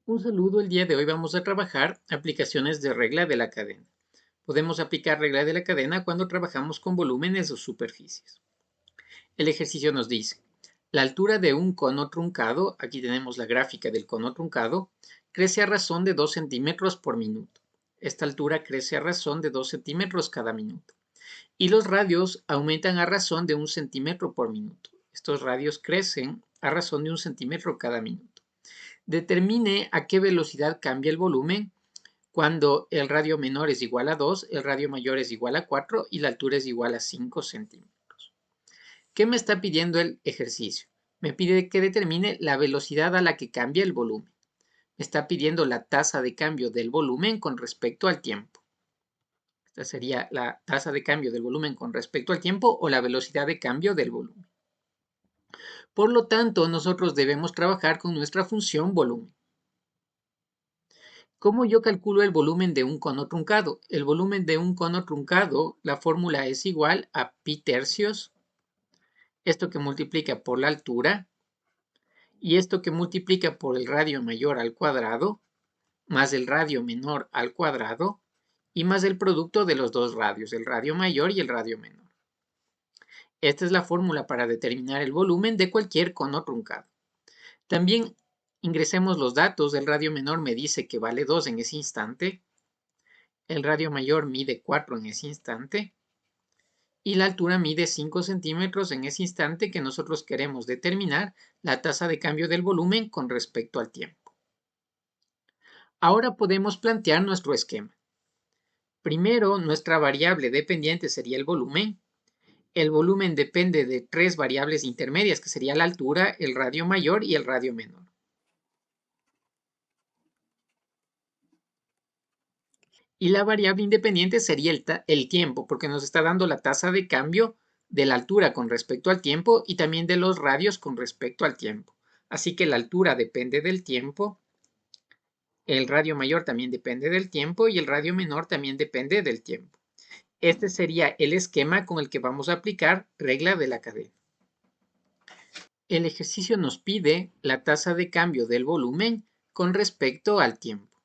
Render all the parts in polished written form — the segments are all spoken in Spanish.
Un saludo, el día de hoy vamos a trabajar aplicaciones de regla de la cadena. Podemos aplicar regla de la cadena cuando trabajamos con volúmenes o superficies. El ejercicio nos dice, la altura de un cono truncado, aquí tenemos la gráfica del cono truncado, crece a razón de 2 centímetros por minuto. Esta altura crece a razón de 2 centímetros cada minuto. Y los radios aumentan a razón de 1 centímetro por minuto. Estos radios crecen a razón de 1 centímetro cada minuto. Determine a qué velocidad cambia el volumen cuando el radio menor es igual a 2, el radio mayor es igual a 4 y la altura es igual a 5 centímetros. ¿Qué me está pidiendo el ejercicio? Me pide que determine la velocidad a la que cambia el volumen. Me está pidiendo la tasa de cambio del volumen con respecto al tiempo. Esta sería la tasa de cambio del volumen con respecto al tiempo o la velocidad de cambio del volumen. Por lo tanto, nosotros debemos trabajar con nuestra función volumen. ¿Cómo yo calculo el volumen de un cono truncado? El volumen de un cono truncado, la fórmula es igual a pi tercios, esto que multiplica por la altura, y esto que multiplica por el radio mayor al cuadrado, más el radio menor al cuadrado, y más el producto de los dos radios, el radio mayor y el radio menor. Esta es la fórmula para determinar el volumen de cualquier cono truncado. También ingresemos los datos. El radio menor me dice que vale 2 en ese instante. El radio mayor mide 4 en ese instante. Y la altura mide 5 centímetros en ese instante que nosotros queremos determinar la tasa de cambio del volumen con respecto al tiempo. Ahora podemos plantear nuestro esquema. Primero, nuestra variable dependiente sería el volumen. El volumen depende de 3 variables intermedias, que sería la altura, el radio mayor y el radio menor. Y la variable independiente sería el tiempo, porque nos está dando la tasa de cambio de la altura con respecto al tiempo y también de los radios con respecto al tiempo. Así que la altura depende del tiempo, el radio mayor también depende del tiempo y el radio menor también depende del tiempo. Este sería el esquema con el que vamos a aplicar regla de la cadena. El ejercicio nos pide la tasa de cambio del volumen con respecto al tiempo.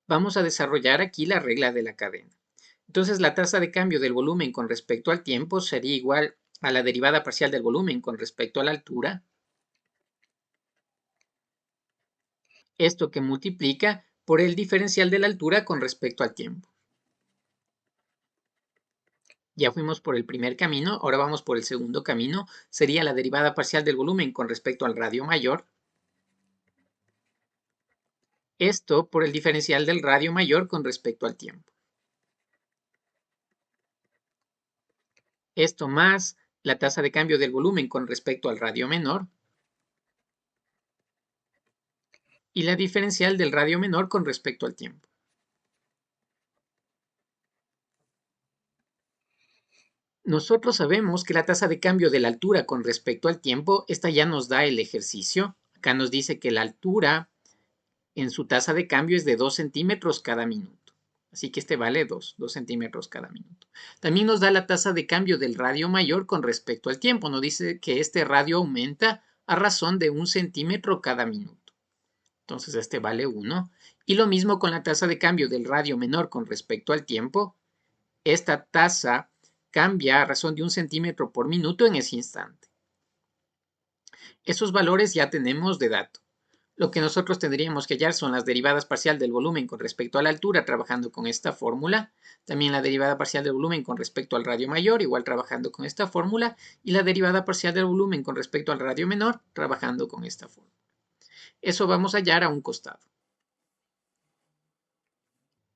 Vamos a desarrollar aquí la regla de la cadena. Entonces, la tasa de cambio del volumen con respecto al tiempo sería igual a la derivada parcial del volumen con respecto a la altura. Esto que multiplica por el diferencial de la altura con respecto al tiempo. Ya fuimos por el primer camino, ahora vamos por el segundo camino. Sería la derivada parcial del volumen con respecto al radio mayor. Esto por el diferencial del radio mayor con respecto al tiempo. Esto más la tasa de cambio del volumen con respecto al radio menor. Y la diferencial del radio menor con respecto al tiempo. Nosotros sabemos que la tasa de cambio de la altura con respecto al tiempo, esta ya nos da el ejercicio. Acá nos dice que la altura en su tasa de cambio es de 2 centímetros cada minuto. Así que este vale 2 centímetros cada minuto. También nos da la tasa de cambio del radio mayor con respecto al tiempo. Nos dice que este radio aumenta a razón de 1 centímetro cada minuto. Entonces este vale 1. Y lo mismo con la tasa de cambio del radio menor con respecto al tiempo. Esta tasa cambia a razón de 1 centímetro por minuto en ese instante. Esos valores ya tenemos de dato. Lo que nosotros tendríamos que hallar son las derivadas parcial del volumen con respecto a la altura, trabajando con esta fórmula. También la derivada parcial del volumen con respecto al radio mayor, igual trabajando con esta fórmula. Y la derivada parcial del volumen con respecto al radio menor, trabajando con esta fórmula. Eso vamos a hallar a un costado.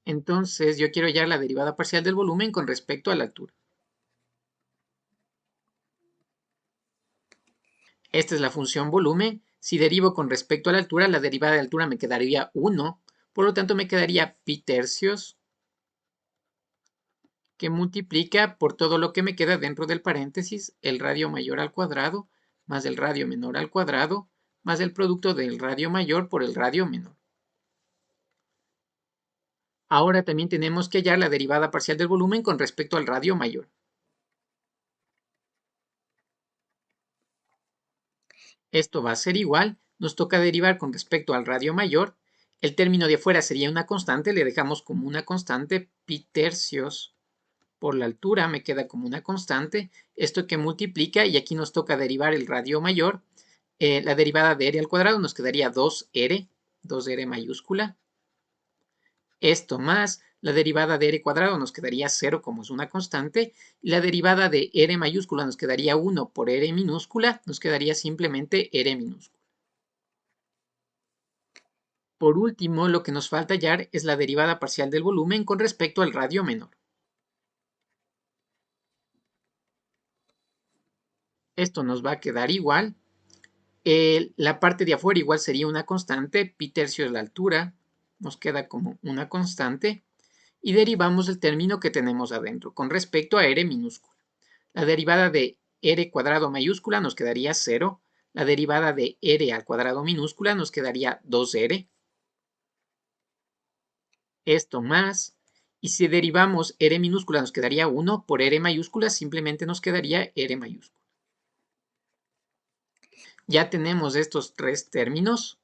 Entonces, yo quiero hallar la derivada parcial del volumen con respecto a la altura. Esta es la función volumen. Si derivo con respecto a la altura, la derivada de altura me quedaría 1. Por lo tanto, me quedaría pi tercios que multiplica por todo lo que me queda dentro del paréntesis, el radio mayor al cuadrado, más el radio menor al cuadrado, más el producto del radio mayor por el radio menor. Ahora también tenemos que hallar la derivada parcial del volumen con respecto al radio mayor. Esto va a ser igual nos toca derivar con respecto al radio mayor. El término de afuera sería una constante, le dejamos como una constante, pi tercios por la altura, me queda como una constante. Esto que multiplica, y aquí nos toca derivar el radio mayor, la derivada de r al cuadrado nos quedaría 2r mayúscula. Esto más la derivada de r cuadrado nos quedaría 0 como es una constante, y la derivada de r mayúscula nos quedaría 1 por r minúscula, nos quedaría simplemente r minúscula. Por último, lo que nos falta hallar es la derivada parcial del volumen con respecto al radio menor. Esto nos va a quedar igual. La parte de afuera igual sería una constante, pi tercios la altura, nos queda como una constante, y derivamos el término que tenemos adentro con respecto a r minúscula. La derivada de r cuadrado mayúscula nos quedaría 0, la derivada de r al cuadrado minúscula nos quedaría 2r, esto más, y si derivamos r minúscula nos quedaría 1, por r mayúscula simplemente nos quedaría r mayúscula. Ya tenemos estos tres términos,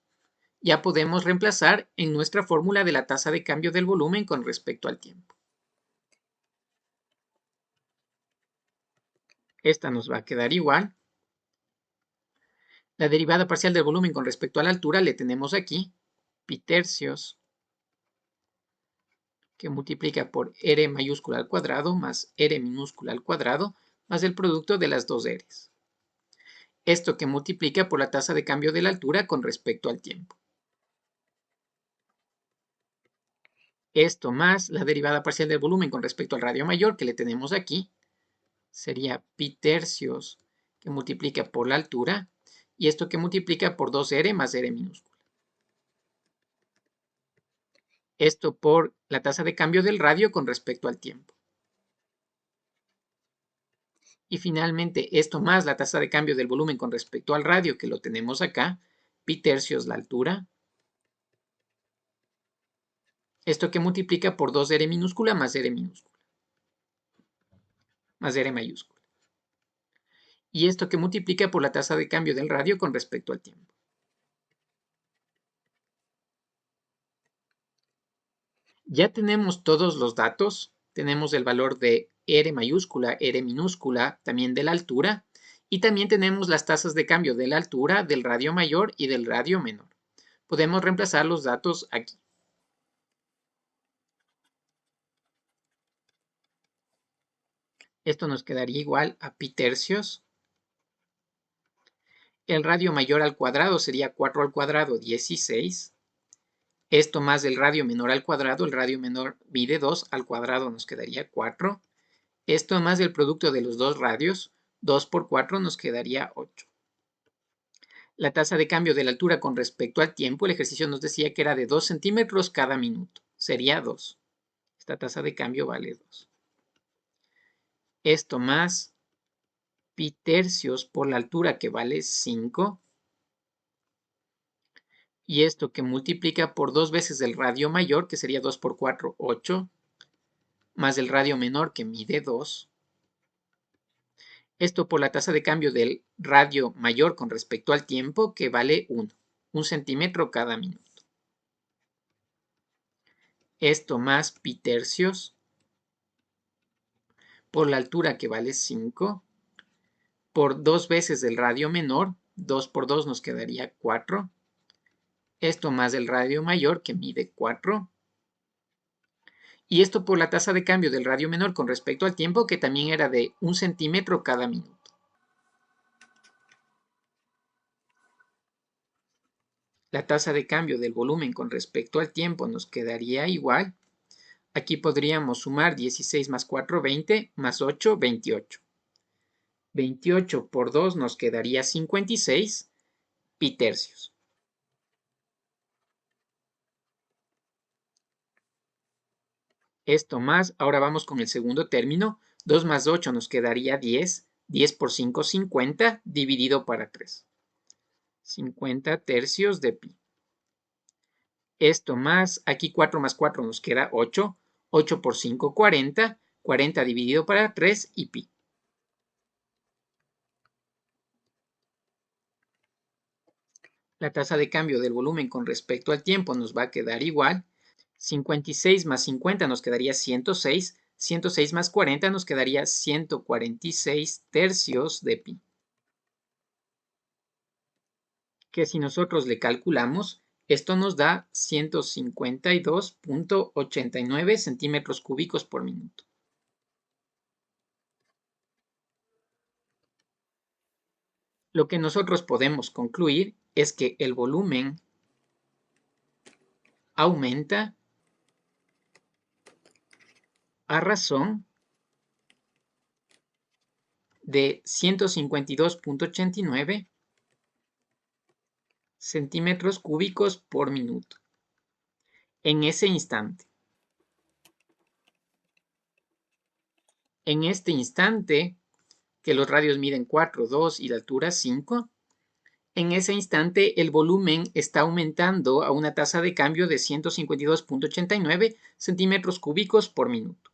ya podemos reemplazar en nuestra fórmula de la tasa de cambio del volumen con respecto al tiempo. Esta nos va a quedar igual. La derivada parcial del volumen con respecto a la altura le tenemos aquí, pi tercios, que multiplica por r mayúscula al cuadrado más r minúscula al cuadrado más el producto de las dos r's. Esto que multiplica por la tasa de cambio de la altura con respecto al tiempo. Esto más la derivada parcial del volumen con respecto al radio mayor que le tenemos aquí, sería pi tercios que multiplica por la altura, y esto que multiplica por 2r más r minúscula. Esto por la tasa de cambio del radio con respecto al tiempo. Y finalmente esto más la tasa de cambio del volumen con respecto al radio, que lo tenemos acá, pi tercios la altura. Esto que multiplica por 2r minúscula más r minúscula, más r mayúscula. Y esto que multiplica por la tasa de cambio del radio con respecto al tiempo. Ya tenemos todos los datos, tenemos el valor de r mayúscula, r minúscula, también de la altura, y también tenemos las tasas de cambio de la altura, del radio mayor y del radio menor. Podemos reemplazar los datos aquí. Esto nos quedaría igual a pi tercios. El radio mayor al cuadrado sería 4 al cuadrado, 16. Esto más el radio menor al cuadrado, el radio menor mide 2 al cuadrado, nos quedaría 4. Esto más el producto de los dos radios, 2 por 4 nos quedaría 8. La tasa de cambio de la altura con respecto al tiempo, el ejercicio nos decía que era de 2 centímetros cada minuto. Sería 2. Esta tasa de cambio vale 2. Esto más pi tercios por la altura que vale 5. Y esto que multiplica por 2 veces el radio mayor, que sería 2 por 4, 8. Más el radio menor que mide 2. Esto por la tasa de cambio del radio mayor con respecto al tiempo, que vale 1. 1 centímetro cada minuto. Esto más pi tercios por la altura que vale 5, por 2 veces el radio menor, 2 por 2 nos quedaría 4. Esto más el radio mayor que mide 4. Y esto por la tasa de cambio del radio menor con respecto al tiempo, que también era de 1 centímetro cada minuto. La tasa de cambio del volumen con respecto al tiempo nos quedaría igual. Aquí podríamos sumar 16 más 4, 20, más 8, 28. 28 por 2 nos quedaría 56 pi tercios. Esto más, ahora vamos con el segundo término. 2 más 8 nos quedaría 10. 10 por 5, 50, dividido para 3. 50 tercios de pi. Esto más, aquí 4 más 4 nos queda 8. 8 por 5, 40. 40 dividido para 3 y pi. La tasa de cambio del volumen con respecto al tiempo nos va a quedar igual. 56 más 50 nos quedaría 106. 106 más 40 nos quedaría 146 tercios de pi. Que si nosotros le calculamos, esto nos da 152.89 centímetros cúbicos por minuto. Lo que nosotros podemos concluir es que el volumen aumenta a razón de 152.89 centímetros cúbicos por minuto. En ese instante. En este instante, que los radios miden 4, 2 y la altura 5, en ese instante el volumen está aumentando a una tasa de cambio de 152.89 centímetros cúbicos por minuto.